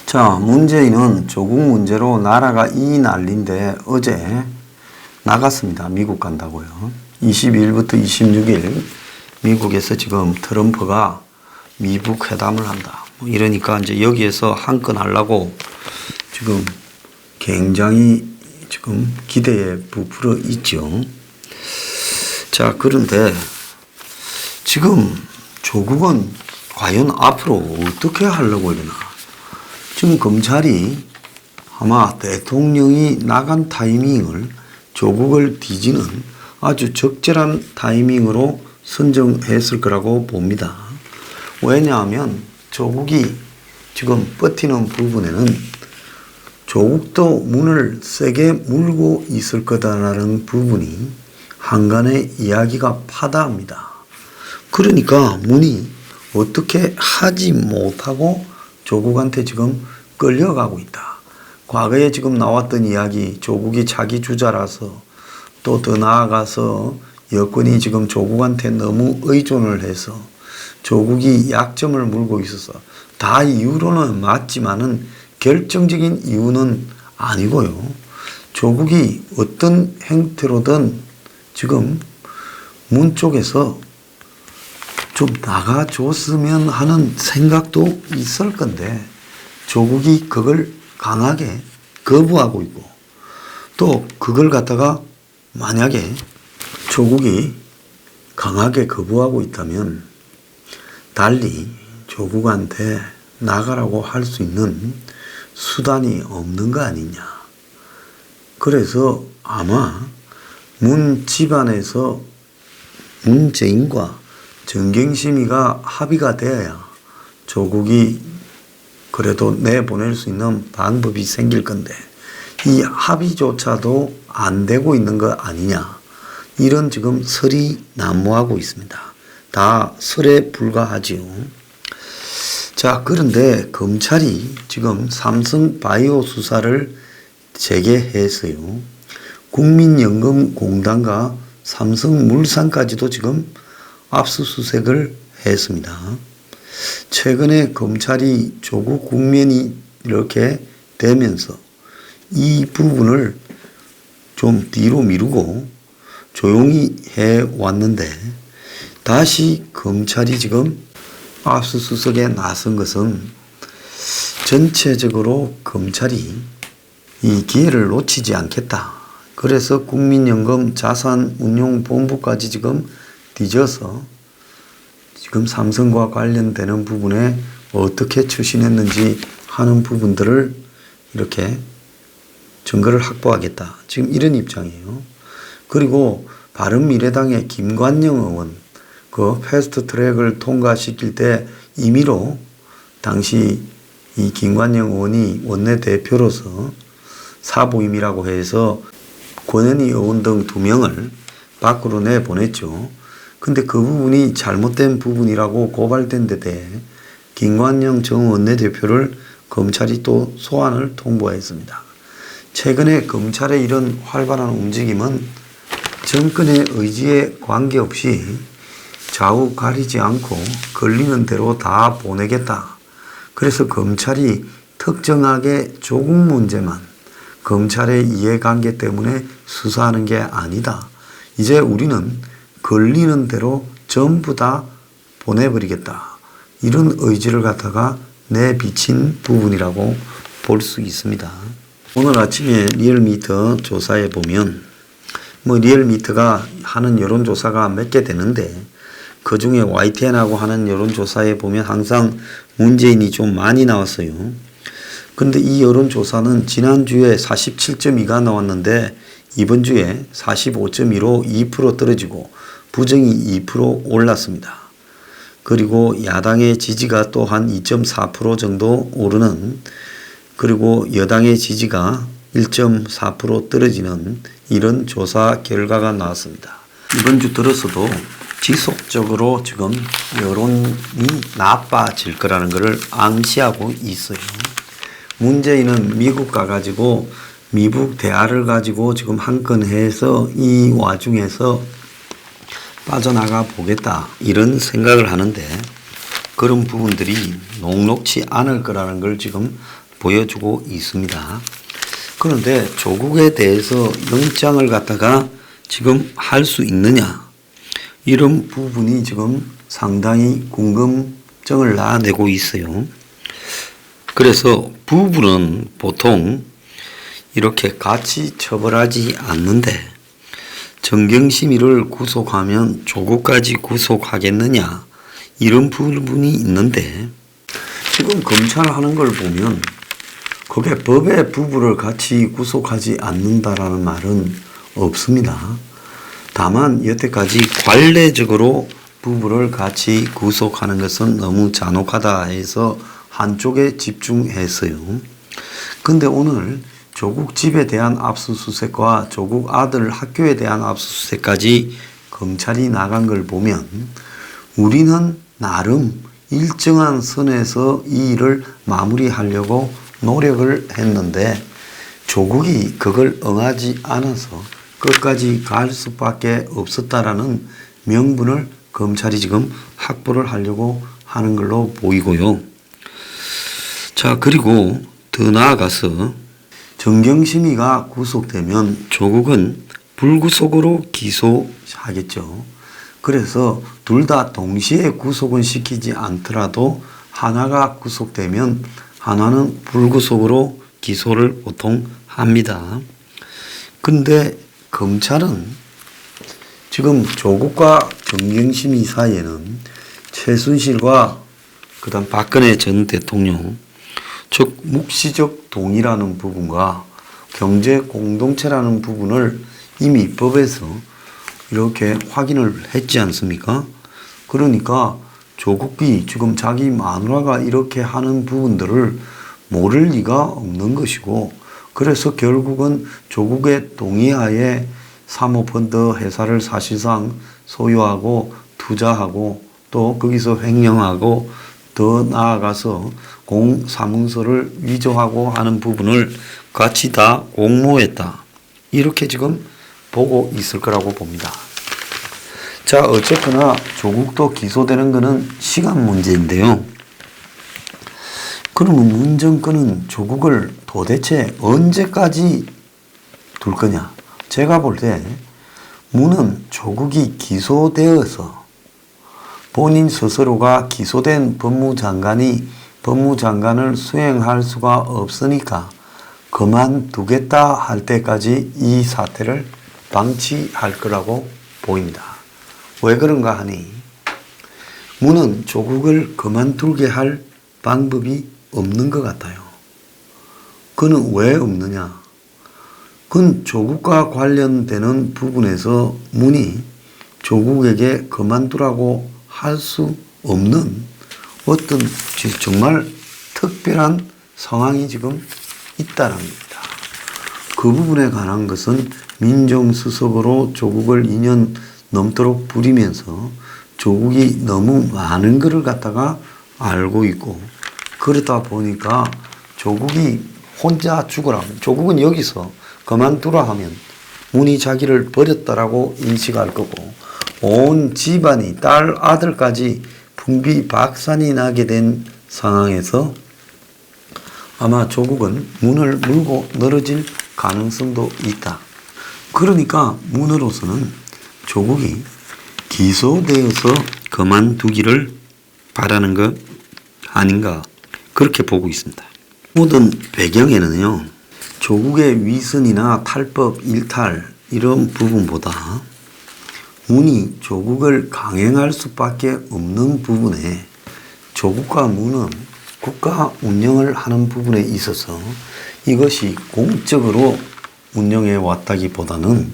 자, 문재인은 조국 문제로 나라가 이 난리인데 어제 나갔습니다. 미국 간다고요. 22일부터 26일 미국에서 지금 트럼프가 미북 회담을 한다. 이러니까 이제 여기에서 한 건 하려고 지금 굉장히 지금 기대에 부풀어 있죠. 자, 그런데 지금 조국은 과연 앞으로 어떻게 하려고 이러나. 지금 검찰이 아마 대통령이 나간 타이밍을 조국을 뒤지는 아주 적절한 타이밍으로 선정했을 거라고 봅니다. 왜냐하면 조국이 지금 버티는 부분에는 조국도 문을 세게 물고 있을 거다라는 부분이 한간의 이야기가 파다합니다. 그러니까 문이 어떻게 하지 못하고 조국한테 지금 끌려가고 있다. 과거에 지금 나왔던 이야기, 조국이 자기 주자라서 또 더 나아가서 여권이 지금 조국한테 너무 의존을 해서 조국이 약점을 물고 있어서 다 이유로는 맞지만은 결정적인 이유는 아니고요. 조국이 어떤 형태로든 지금 문 쪽에서 좀 나가줬으면 하는 생각도 있을 건데 조국이 그걸 강하게 거부하고 있고 또 그걸 갖다가 만약에 조국이 강하게 거부하고 있다면 달리 조국한테 나가라고 할 수 있는 수단이 없는 거 아니냐. 그래서 아마 문 집안에서 문재인과 정경심이가 합의가 되어야 조국이 그래도 내보낼 수 있는 방법이 생길 건데 이 합의조차도 안 되고 있는 거 아니냐. 이런 지금 설이 난무하고 있습니다. 다 설에 불과하지요. 자, 그런데 검찰이 지금 삼성바이오 수사를 재개했어요. 국민연금공단과 삼성물산까지도 지금 압수수색을 했습니다. 최근에 검찰이 조국 국면이 이렇게 되면서 이 부분을 좀 뒤로 미루고 조용히 해왔는데 다시 검찰이 지금 압수수색에 나선 것은 전체적으로 검찰이 이 기회를 놓치지 않겠다. 그래서 국민연금 자산운용본부까지 지금 뒤져서 지금 삼성과 관련되는 부분에 어떻게 추진했는지 하는 부분들을 이렇게 증거를 확보하겠다. 지금 이런 입장이에요. 그리고 바른미래당의 김관영 의원 그 패스트트랙을 통과시킬 때 임의로 당시 이 김관영 의원이 원내대표로서 사부임이라고 해서 권은희 의원 등 2명을 밖으로 내보냈죠. 근데 그 부분이 잘못된 부분이라고 고발된 데 대해 김관영 전 원내대표를 검찰이 또 소환을 통보했습니다. 최근에 검찰의 이런 활발한 움직임은 정권의 의지에 관계없이 좌우 가리지 않고 걸리는 대로 다 보내겠다. 그래서 검찰이 특정하게 조국 문제만 검찰의 이해관계 때문에 수사하는 게 아니다. 이제 우리는 걸리는 대로 전부 다 보내버리겠다. 이런 의지를 갖다가 내비친 부분이라고 볼 수 있습니다. 오늘 아침에 리얼미터 조사에 보면 리얼미터가 하는 여론조사가 몇 개 되는데 그 중에 YTN하고 하는 여론조사에 보면 항상 문재인이 좀 많이 나왔어요. 근데 이 여론조사는 지난주에 47.2가 나왔는데 이번 주에 45.2로 2% 떨어지고 부정이 2% 올랐습니다. 그리고 야당의 지지가 또 한 2.4% 정도 오르는 그리고 여당의 지지가 1.4% 떨어지는 이런 조사 결과가 나왔습니다. 이번 주 들어서도 지속적으로 지금 여론이 나빠질 거라는 것을 암시하고 있어요. 문재인은 미국 가가지고 미국 대화를 가지고 지금 한 건 해서 이 와중에서 빠져나가 보겠다 이런 생각을 하는데 그런 부분들이 녹록치 않을 거라는 걸 지금 보여주고 있습니다. 그런데 조국에 대해서 영장을 갖다가 지금 할 수 있느냐, 이런 부분이 지금 상당히 궁금증을 낳아내고 있어요. 그래서 부부는 보통 이렇게 같이 처벌하지 않는데 정경심이를 구속하면 조국까지 구속하겠느냐, 이런 부분이 있는데, 지금 검찰하는 걸 보면 그게 법에 부부를 같이 구속하지 않는다라는 말은 없습니다. 다만 여태까지 관례적으로 부부를 같이 구속하는 것은 너무 잔혹하다 해서 한쪽에 집중했어요. 근데 오늘 조국 집에 대한 압수수색과 조국 아들 학교에 대한 압수수색까지 검찰이 나간 걸 보면 우리는 나름 일정한 선에서 이 일을 마무리하려고 노력을 했는데 조국이 그걸 응하지 않아서 끝까지 갈 수밖에 없었다라는 명분을 검찰이 지금 확보를 하려고 하는 걸로 보이고요. 자, 그리고 더 나아가서 정경심이가 구속되면 조국은 불구속으로 기소하겠죠. 그래서 둘 다 동시에 구속은 시키지 않더라도 하나가 구속되면 하나는 불구속으로 기소를 보통 합니다. 근데 검찰은 지금 조국과 정경심이 사이에는 최순실과 그다음 박근혜 전 대통령, 즉 묵시적 동의라는 부분과 경제 공동체라는 부분을 이미 법에서 이렇게 확인을 했지 않습니까? 그러니까 조국이 지금 자기 마누라가 이렇게 하는 부분들을 모를 리가 없는 것이고, 그래서 결국은 조국의 동의하에 사모펀드 회사를 사실상 소유하고 투자하고 또 거기서 횡령하고 더 나아가서 공사문서를 위조하고 하는 부분을 같이 다 공모했다, 이렇게 지금 보고 있을 거라고 봅니다. 자, 어쨌거나 조국도 기소되는 것은 시간 문제인데요. 그러면 문 정권은 조국을 도대체 언제까지 둘 거냐? 제가 볼 때 문은 조국이 기소되어서 본인 스스로가 기소된 법무장관이 법무장관을 수행할 수가 없으니까 그만두겠다 할 때까지 이 사태를 방치할 거라고 보입니다. 왜 그런가 하니 문은 조국을 그만두게 할 방법이 없는 것 같아요. 그는 왜 없느냐? 그건 조국과 관련되는 부분에서 문이 조국에게 그만두라고 할 수 없는 어떤 정말 특별한 상황이 지금 있다는 겁니다. 그 부분에 관한 것은 민정수석으로 조국을 2년 넘도록 부리면서 조국이 너무 많은 것을 갖다가 알고 있고, 그러다 보니까 조국이 혼자 죽으라면, 조국은 여기서 그만두라 하면 문이 자기를 버렸다라고 인식할 거고, 온 집안이 딸 아들까지 풍비박산이 나게 된 상황에서 아마 조국은 문을 물고 늘어질 가능성도 있다. 그러니까 문으로서는 조국이 기소되어서 그만두기를 바라는 것 아닌가, 그렇게 보고 있습니다. 모든 배경에는요, 조국의 위선이나 탈법, 일탈 이런 부분보다 문이 조국을 강행할 수밖에 없는 부분에 조국과 문은 국가 운영을 하는 부분에 있어서 이것이 공적으로 운영해 왔다기보다는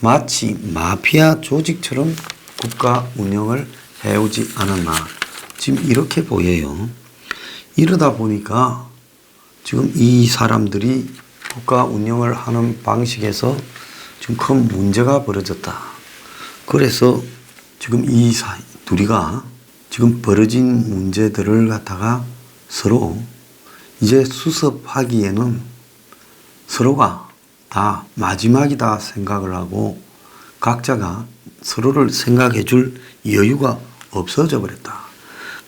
마치 마피아 조직처럼 국가 운영을 해오지 않았나, 지금 이렇게 보여요. 이러다 보니까 지금 이 사람들이 국가 운영을 하는 방식에서 지금 큰 문제가 벌어졌다. 그래서 지금 이 둘이가 지금 벌어진 문제들을 갖다가 서로 이제 수습하기에는 서로가 다 마지막이다 생각을 하고 각자가 서로를 생각해 줄 여유가 없어져 버렸다.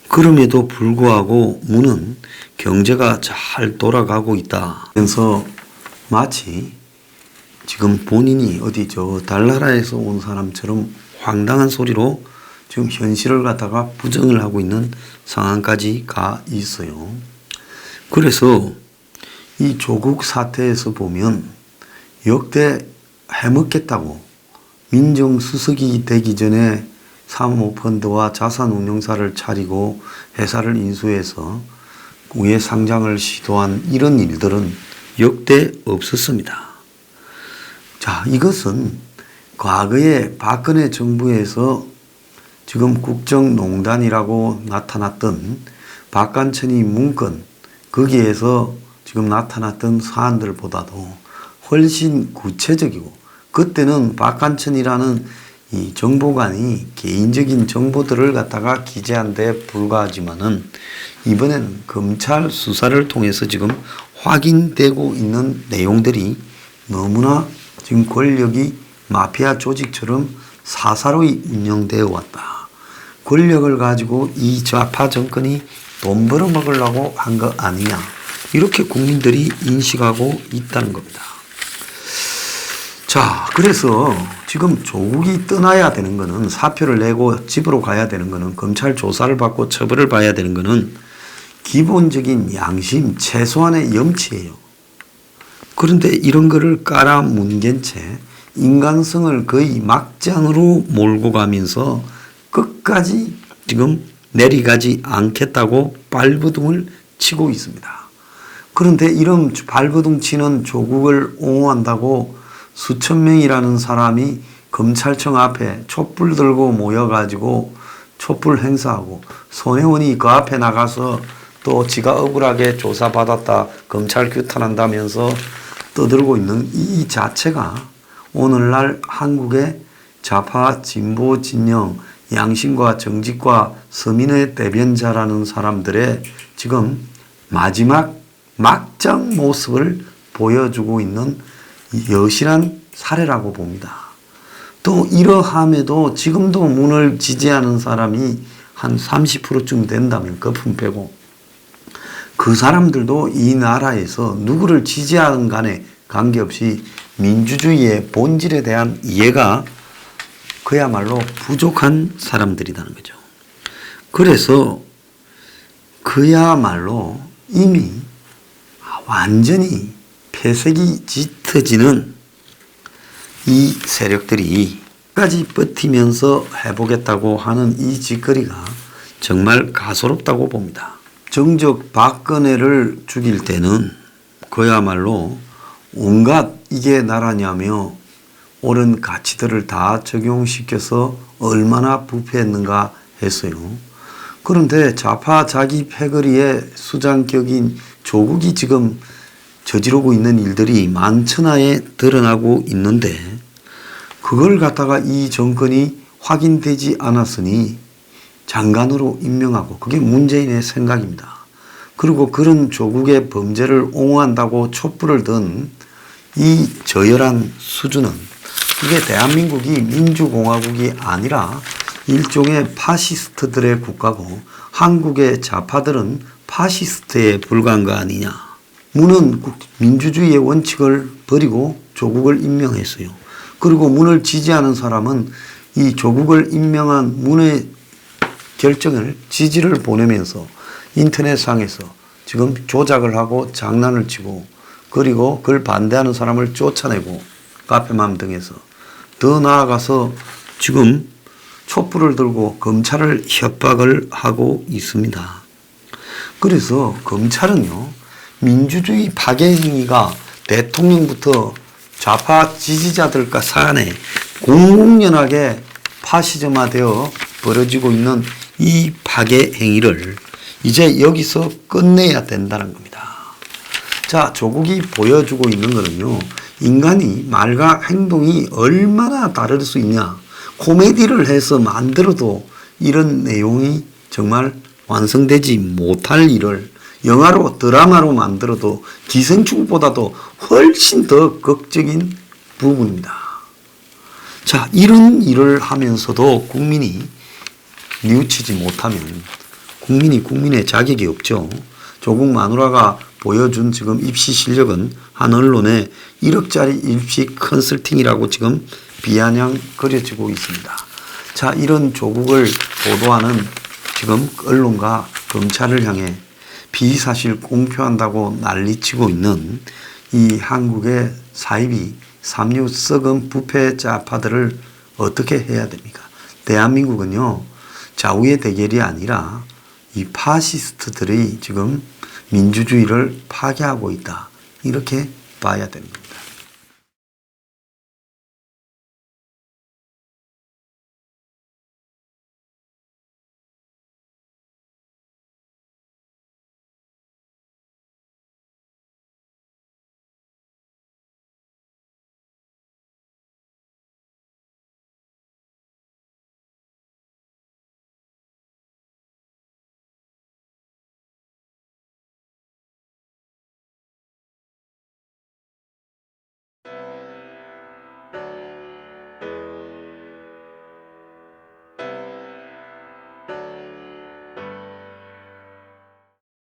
그럼에도 불구하고 문은 경제가 잘 돌아가고 있다. 그래서 마치 지금 본인이 어디 저 달나라에서 온 사람처럼 황당한 소리로 지금 현실을 갖다가 부정을 하고 있는 상황까지 가 있어요. 그래서 이 조국 사태에서 보면 역대 해먹겠다고 민정수석이 되기 전에 사모펀드와 자산운용사를 차리고 회사를 인수해서 국외 상장을 시도한 이런 일들은 역대 없었습니다. 자, 이것은 과거에 박근혜 정부에서 지금 국정농단이라고 나타났던 박관천이 문건 거기에서 지금 나타났던 사안들보다도 훨씬 구체적이고, 그때는 박관천이라는 이 정보관이 개인적인 정보들을 갖다가 기재한 데 불과하지만은 이번에는 검찰 수사를 통해서 지금 확인되고 있는 내용들이 너무나 지금 권력이 마피아 조직처럼 사사로이 운영되어 왔다. 권력을 가지고 이 좌파 정권이 돈 벌어먹으려고 한 거 아니냐, 이렇게 국민들이 인식하고 있다는 겁니다. 자, 그래서 지금 조국이 떠나야 되는 거는, 사표를 내고 집으로 가야 되는 거는, 검찰 조사를 받고 처벌을 받아야 되는 거는 기본적인 양심, 최소한의 염치예요. 그런데 이런 거를 깔아뭉갠 채 인간성을 거의 막장으로 몰고 가면서 끝까지 지금 내려가지 않겠다고 발버둥을 치고 있습니다. 그런데 이런 발버둥 치는 조국을 옹호한다고 수천 명이라는 사람이 검찰청 앞에 촛불 들고 모여가지고 촛불 행사하고, 손혜원이 그 앞에 나가서 또 지가 억울하게 조사받았다, 검찰 규탄한다면서 떠들고 있는 이 자체가 오늘날 한국의 좌파 진보 진영, 양심과 정직과 서민의 대변자라는 사람들의 지금 마지막 막장 모습을 보여주고 있는 여실한 사례라고 봅니다. 또 이러함에도 지금도 문을 지지하는 사람이 한 30%쯤 된다면, 거품 빼고, 그 사람들도 이 나라에서 누구를 지지하는 간에 관계없이 민주주의의 본질에 대한 이해가 그야말로 부족한 사람들이라는 거죠. 그래서 그야말로 이미 완전히 폐색이 짙어지는 이 세력들이 까지 버티면서 해보겠다고 하는 이 짓거리가 정말 가소롭다고 봅니다. 정적 박근혜를 죽일 때는 그야말로 온갖 이게 나라냐며 옳은 가치들을 다 적용시켜서 얼마나 부패했는가 했어요. 그런데 좌파 자기 패거리의 수장격인 조국이 지금 저지르고 있는 일들이 만천하에 드러나고 있는데, 그걸 갖다가 이 정권이 확인되지 않았으니 장관으로 임명하고, 그게 문재인의 생각입니다. 그리고 그런 조국의 범죄를 옹호한다고 촛불을 든 이 저열한 수준은, 이게 대한민국이 민주공화국이 아니라 일종의 파시스트들의 국가고, 한국의 좌파들은 파시스트에 불과한 거 아니냐. 문은 민주주의의 원칙을 버리고 조국을 임명했어요. 그리고 문을 지지하는 사람은 이 조국을 임명한 문의 결정을 지지를 보내면서 인터넷상에서 지금 조작을 하고 장난을 치고, 그리고 그걸 반대하는 사람을 쫓아내고 카페맘 등에서, 더 나아가서 지금 촛불을 들고 검찰을 협박을 하고 있습니다. 그래서 검찰은요, 민주주의 파괴 행위가 대통령부터 좌파 지지자들과 사안에 공공연하게 파시즘화되어 벌어지고 있는 이 파괴 행위를 이제 여기서 끝내야 된다는 겁니다. 자, 조국이 보여주고 있는 거는요, 인간이 말과 행동이 얼마나 다를 수 있냐. 코미디를 해서 만들어도 이런 내용이 정말 완성되지 못할 일을 영화로, 드라마로 만들어도 기생충보다도 훨씬 더 극적인 부분입니다. 자, 이런 일을 하면서도 국민이 뉘우치지 못하면 국민이 국민의 자격이 없죠. 조국 마누라가 보여준 지금 입시 실력은 한 언론에 1억짜리 입시 컨설팅이라고 지금 비아냥거려지고 있습니다. 자, 이런 조국을 보도하는 지금 언론과 검찰을 향해 비사실 공표한다고 난리치고 있는 이 한국의 사이비 삼류 썩은 부패 좌파들을 어떻게 해야 됩니까? 대한민국은요, 좌우의 대결이 아니라 이 파시스트들이 지금 민주주의를 파괴하고 있다. 이렇게 봐야 됩니다.